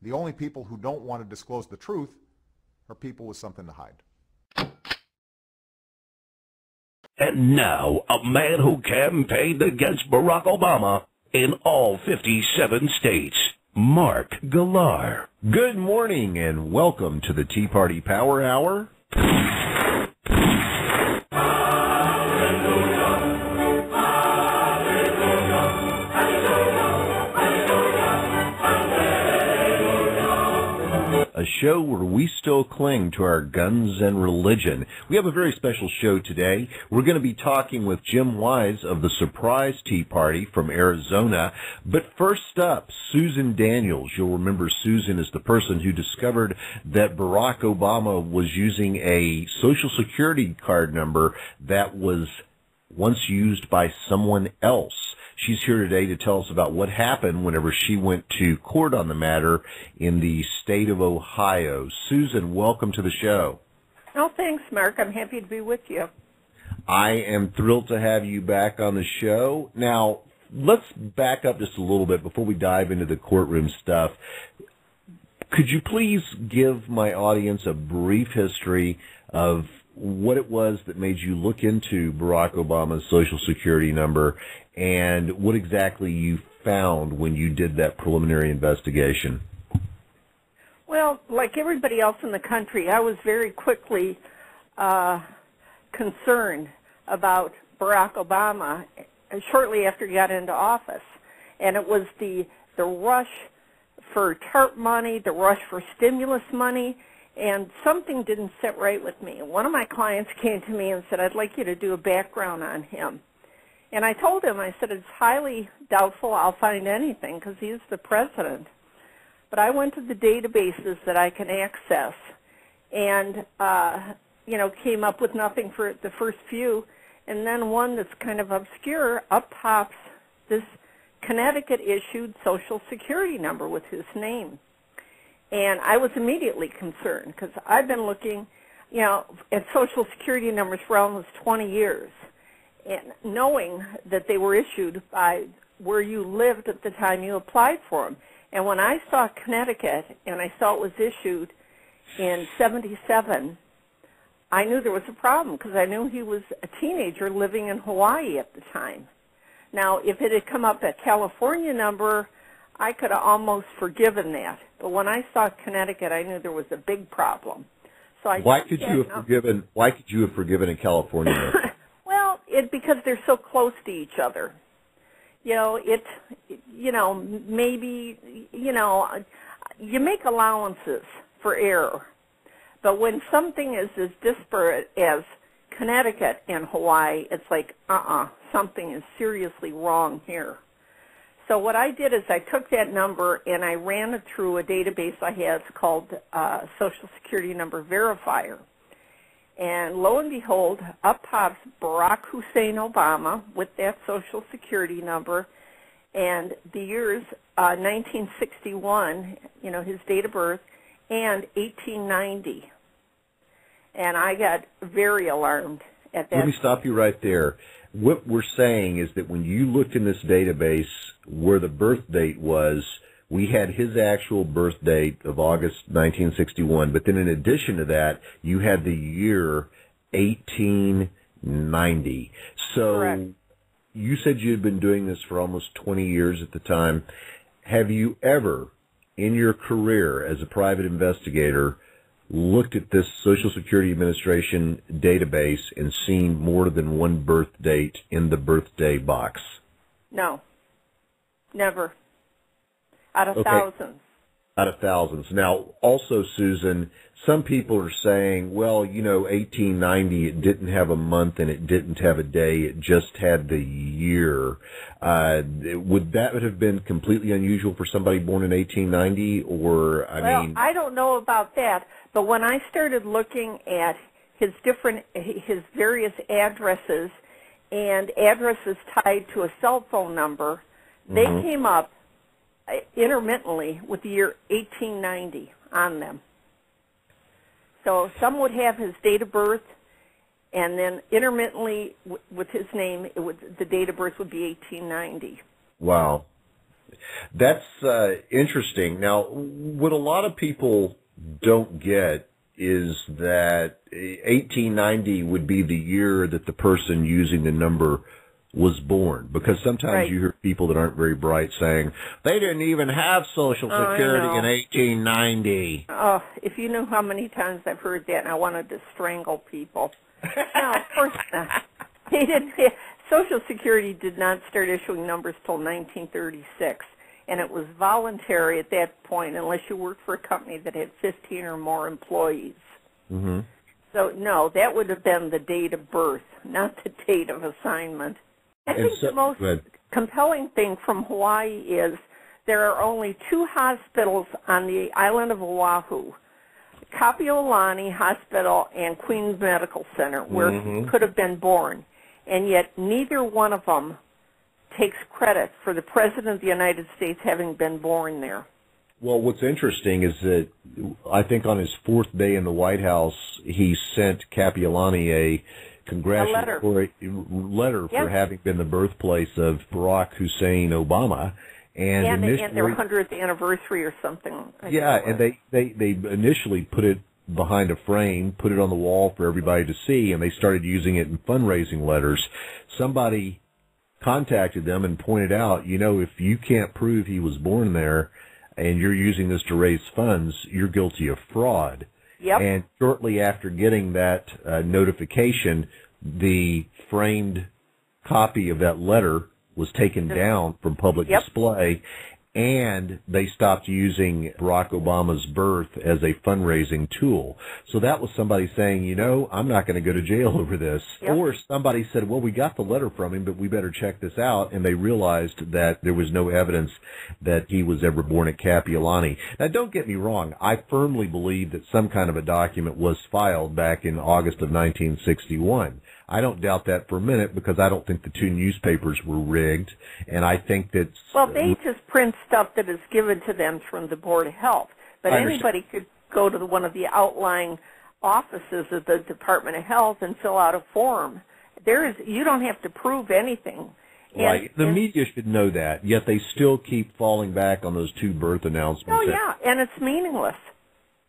The only people who don't want to disclose the truth are people with something to hide. And now, a man who campaigned against Barack Obama in all 57 states, Mark Galar. Good morning and welcome to the Tea Party Power Hour. A show where we still cling to our guns and religion. We have a very special show today. We're going to be talking with Jim Wise of the Surprise Tea Party from Arizona. But first up, Susan Daniels. You'll remember Susan is the person who discovered that Barack Obama was using a Social Security card number that was once used by someone else. She's here today to tell us about what happened whenever she went to court on the matter in the state of Ohio. Susan, welcome to the show. Oh, thanks, Mark. I'm happy to be with you. I am thrilled to have you back on the show. Now, let's back up just a little bit before we dive into the courtroom stuff. Could you please give my audience a brief history of what it was that made you look into Barack Obama's Social Security number and what exactly you found when you did that preliminary investigation? Well, like everybody else in the country, I was very quickly concerned about Barack Obama shortly after he got into office. And it was the rush for TARP money, the rush for stimulus money, and something didn't sit right with me. One of my clients came to me and said, I'd like you to do a background on him. And I told him, I said, it's highly doubtful I'll find anything because he's the president. But I went to the databases that I can access and, came up with nothing for the first few. And then one that's kind of obscure, up pops this Connecticut-issued Social Security number with his name. And I was immediately concerned because I've been looking, at Social Security numbers for almost 20 years, and knowing that they were issued by where you lived at the time you applied for them. And when I saw Connecticut and I saw it was issued in 77, I knew there was a problem because I knew he was a teenager living in Hawaii at the time. Now, if it had come up a California number, I could have almost forgiven that. But when I saw Connecticut, I knew there was a big problem. So Why could you have forgiven a California number? Well, because they're so close to each other. Maybe, you make allowances for error. But when something is as disparate as Connecticut and Hawaii, it's like, something is seriously wrong here. So what I did is I took that number and I ran it through a database I had called Social Security Number Verifier. And lo and behold, up pops Barack Hussein Obama with that Social Security number and the years 1961, his date of birth, and 1890. And I got very alarmed at that. Let me stop you right there. What we're saying is that when you looked in this database where the birth date was, we had his actual birth date of August 1961, but then in addition to that, you had the year 1890. So correct. You said you had been doing this for almost 20 years at the time. Have you ever, in your career as a private investigator, looked at this Social Security Administration database and seen more than one birth date in the birthday box? No, never. Out of thousands. Out of thousands. Now, also, Susan, some people are saying, well, 1890, it didn't have a month and it didn't have a day, it just had the year. Would that have been completely unusual for somebody born in 1890? Or, I don't know about that, but when I started looking at his various addresses and addresses tied to a cell phone number, they came up intermittently with the year 1890 on them. So some would have his date of birth, and then intermittently with his name, the date of birth would be 1890. Wow. That's interesting. Now, what a lot of people don't get is that 1890 would be the year that the person using the number was born, because sometimes you hear people that aren't very bright saying they didn't even have Social Security in 1890. Oh, if you knew how many times I've heard that, and I wanted to strangle people. No, of course not. They didn't. Social Security did not start issuing numbers till 1936, and it was voluntary at that point unless you worked for a company that had 15 or more employees. Mm-hmm. So, no, that would have been the date of birth, not the date of assignment. I think the most compelling thing from Hawaii is there are only 2 hospitals on the island of Oahu, Kapiolani Hospital and Queens Medical Center, where he could have been born. And yet neither one of them takes credit for the President of the United States having been born there. Well, what's interesting is that I think on his 4th day in the White House, he sent Kapiolani a congratulatory letter for having been the birthplace of Barack Hussein Obama. And their 100th anniversary or something. And they initially put it behind a frame, put it on the wall for everybody to see, and they started using it in fundraising letters. Somebody contacted them and pointed out, if you can't prove he was born there and you're using this to raise funds, you're guilty of fraud. Yep. And shortly after getting that notification, the framed copy of that letter was taken down from public display, and they stopped using Barack Obama's birth as a fundraising tool. So that was somebody saying, I'm not going to go to jail over this. Yep. Or somebody said, well, we got the letter from him, but we better check this out. And they realized that there was no evidence that he was ever born at Kapiolani. Now, don't get me wrong. I firmly believe that some kind of a document was filed back in August of 1961. I don't doubt that for a minute, because I don't think the 2 newspapers were rigged, and I think that... Well, they just print stuff that is given to them from the Board of Health, but anybody could go to one of the outlying offices of the Department of Health and fill out a form. You don't have to prove anything. Right. The media should know that, yet they still keep falling back on those 2 birth announcements. Oh, yeah, and it's meaningless.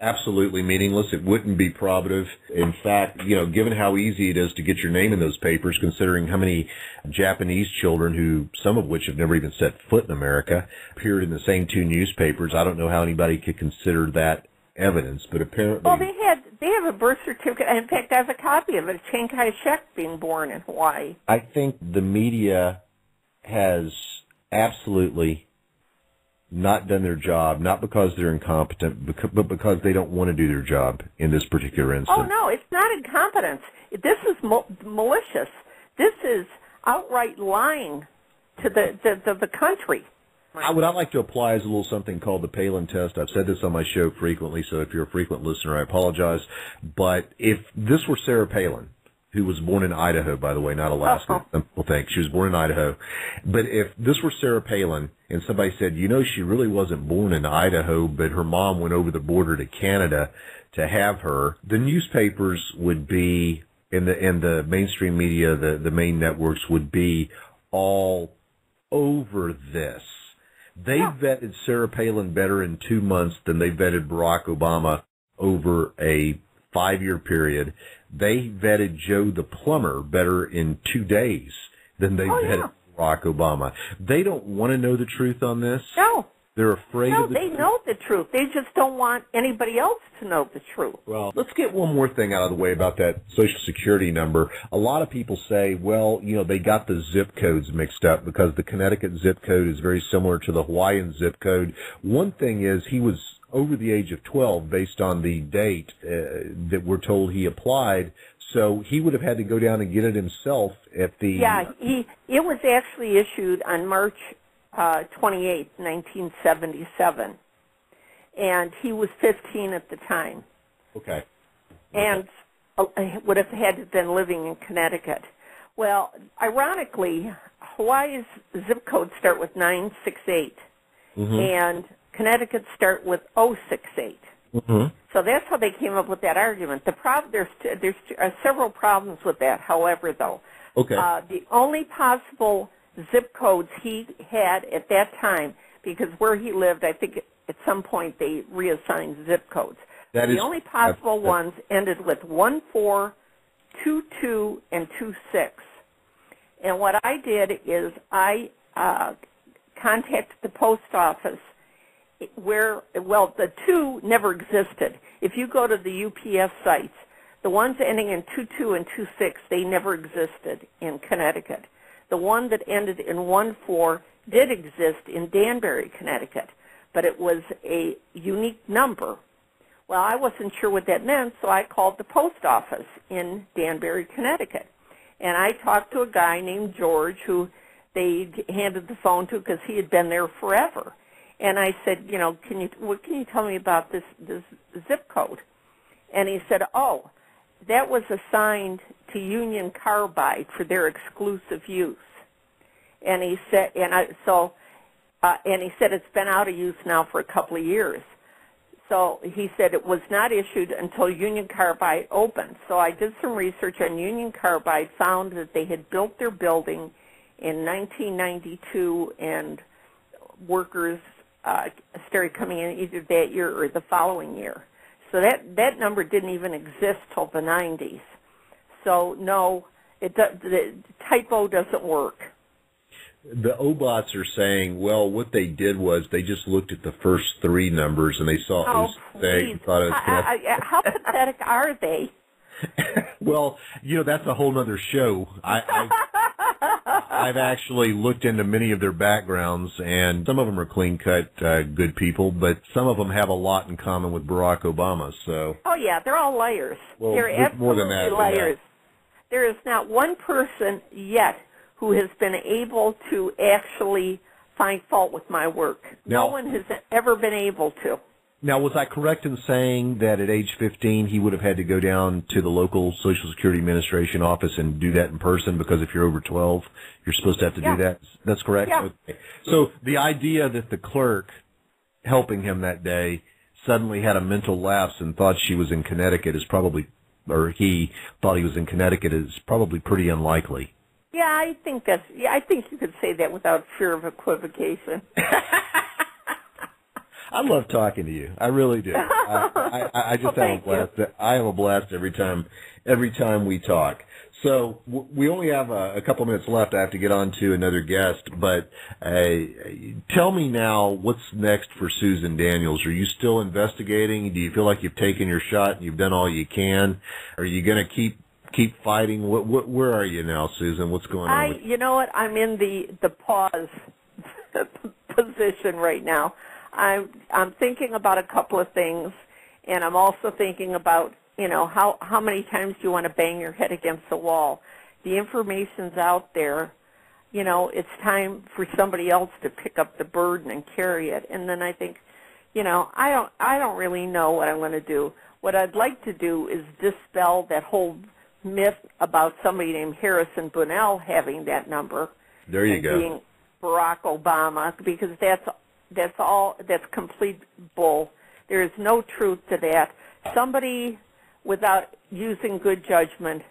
Absolutely meaningless. It wouldn't be probative. In fact, given how easy it is to get your name in those papers, considering how many Japanese children, some of which have never even set foot in America, appeared in the same 2 newspapers, I don't know how anybody could consider that evidence, but apparently... Well, they have a birth certificate. In fact, I have a copy of it, Chiang Kai-shek being born in Hawaii. I think the media has absolutely not done their job, not because they're incompetent, but because they don't want to do their job in this particular instance. Oh, no, it's not incompetence. This is malicious. This is outright lying to the country. What I like to apply is a little something called the Palin test. I've said this on my show frequently, so if you're a frequent listener, I apologize. But if this were Sarah Palin, who was born in Idaho, by the way, not Alaska. Some people think she was born in Idaho. But if this were Sarah Palin and somebody said, she really wasn't born in Idaho, but her mom went over the border to Canada to have her, the newspapers would be, in the mainstream media, the main networks would be all over this. They vetted Sarah Palin better in 2 months than they vetted Barack Obama over a 5-year period. They vetted Joe the plumber better in 2 days than they vetted Barack Obama. They don't want to know the truth on this. No. They're afraid of the truth. No, they know the truth. They just don't want anybody else to know the truth. Well, let's get one more thing out of the way about that Social Security number. A lot of people say, well, they got the zip codes mixed up because the Connecticut zip code is very similar to the Hawaiian zip code. One thing is he was over the age of 12 based on the date that we're told he applied. So he would have had to go down and get it himself at the... Yeah, it was actually issued on March 28, 1977. And he was 15 at the time. Okay. And would have had to have been living in Connecticut. Well, ironically, Hawaii's zip codes start with 968. And Connecticut start with 068. So that's how they came up with that argument. There's several problems with that, however, though. Okay. The only possible zip codes he had at that time, because where he lived, I think at some point they reassigned zip codes. The only possible ones ended with 14, 22, and 26. And what I did is I contacted the post office where, well, the 2 never existed. If you go to the UPS sites, the ones ending in 22 and 26, they never existed in Connecticut. The one that ended in 14 did exist in Danbury, Connecticut, but it was a unique number. Well, I wasn't sure what that meant, so I called the post office in Danbury, Connecticut. And I talked to a guy named George who they handed the phone to because he had been there forever. And I said, you know, what can you tell me about this zip code? And he said, oh, that was assigned to Union Carbide for their exclusive use. And he said, and he said it's been out of use now for a couple of years. So he said it was not issued until Union Carbide opened. So I did some research on Union Carbide, found that they had built their building in 1992, and workers started coming in either that year or the following year. So that number didn't even exist till the 90s. So no, the typo doesn't work. The OBOTs are saying, well, what they did was they just looked at the first 3 numbers and they saw they thought it was how pathetic are they? Well, you know, that's a whole other show. I've actually looked into many of their backgrounds, and some of them are clean-cut, good people, but some of them have a lot in common with Barack Obama. So. Oh yeah, they're all liars. Well, they're absolutely more than that, liars. There is not one person yet who has been able to actually find fault with my work. Now, no one has ever been able to. Now, was I correct in saying that at age 15 he would have had to go down to the local Social Security Administration office and do that in person, because if you're over 12, you're supposed to have to do that? That's correct? Yeah. Okay. So the idea that the clerk helping him that day suddenly had a mental lapse and thought she was in Connecticut is probably, or he thought he was in Connecticut, is probably pretty unlikely. Yeah, I think you could say that without fear of equivocation. I love talking to you. I really do. I just have a blast. I have a blast every time we talk. So we only have a couple minutes left. I have to get on to another guest, but tell me now, what's next for Susan Daniels? Are you still investigating? Do you feel like you've taken your shot and you've done all you can? Are you going to keep fighting? Where are you now, Susan? What's going on? You know what? I'm in the pause position right now. I'm thinking about a couple of things, and I'm also thinking about, you know, how many times do you want to bang your head against the wall? The information's out there. You know, it's time for somebody else to pick up the burden and carry it. And then I think, you know, I don't really know what I'm going to do. What I'd like to do is dispel that whole myth about somebody named Harrison Bunnell having that number. There you go. Being Barack Obama, because that's complete bull. There is no truth to that. Somebody, without using good judgment,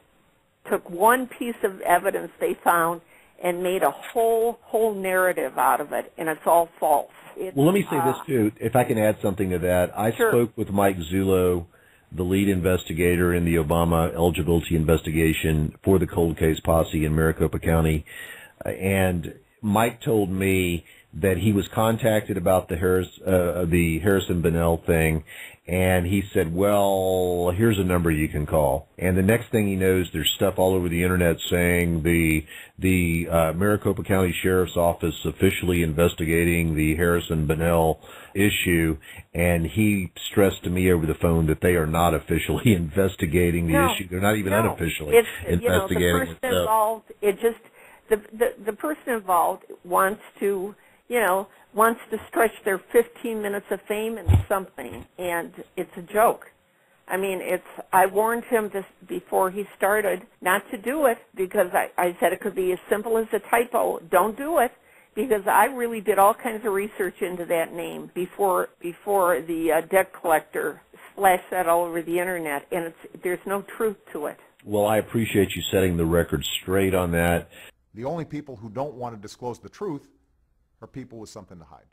took one piece of evidence they found and made a whole narrative out of it, and it's all false. Well, let me say this, too, if I can add something to that. I spoke with Mike Zullo, the lead investigator in the Obama eligibility investigation for the cold case posse in Maricopa County, and Mike told me that he was contacted about the Harrison Bunnell thing, and he said, well, here's a number you can call. And the next thing he knows, there's stuff all over the internet saying the Maricopa County Sheriff's Office officially investigating the Harrison Bunnell issue, and he stressed to me over the phone that they are not officially investigating the issue. They're not even unofficially investigating you know, the person involved, the person involved wants to stretch their 15 minutes of fame into something, and it's a joke. I mean, I warned him this before he started not to do it, because I said it could be as simple as a typo. Don't do it, because I really did all kinds of research into that name before the debt collector splashed that all over the internet, and there's no truth to it. Well, I appreciate you setting the record straight on that. The only people who don't want to disclose the truth are people with something to hide.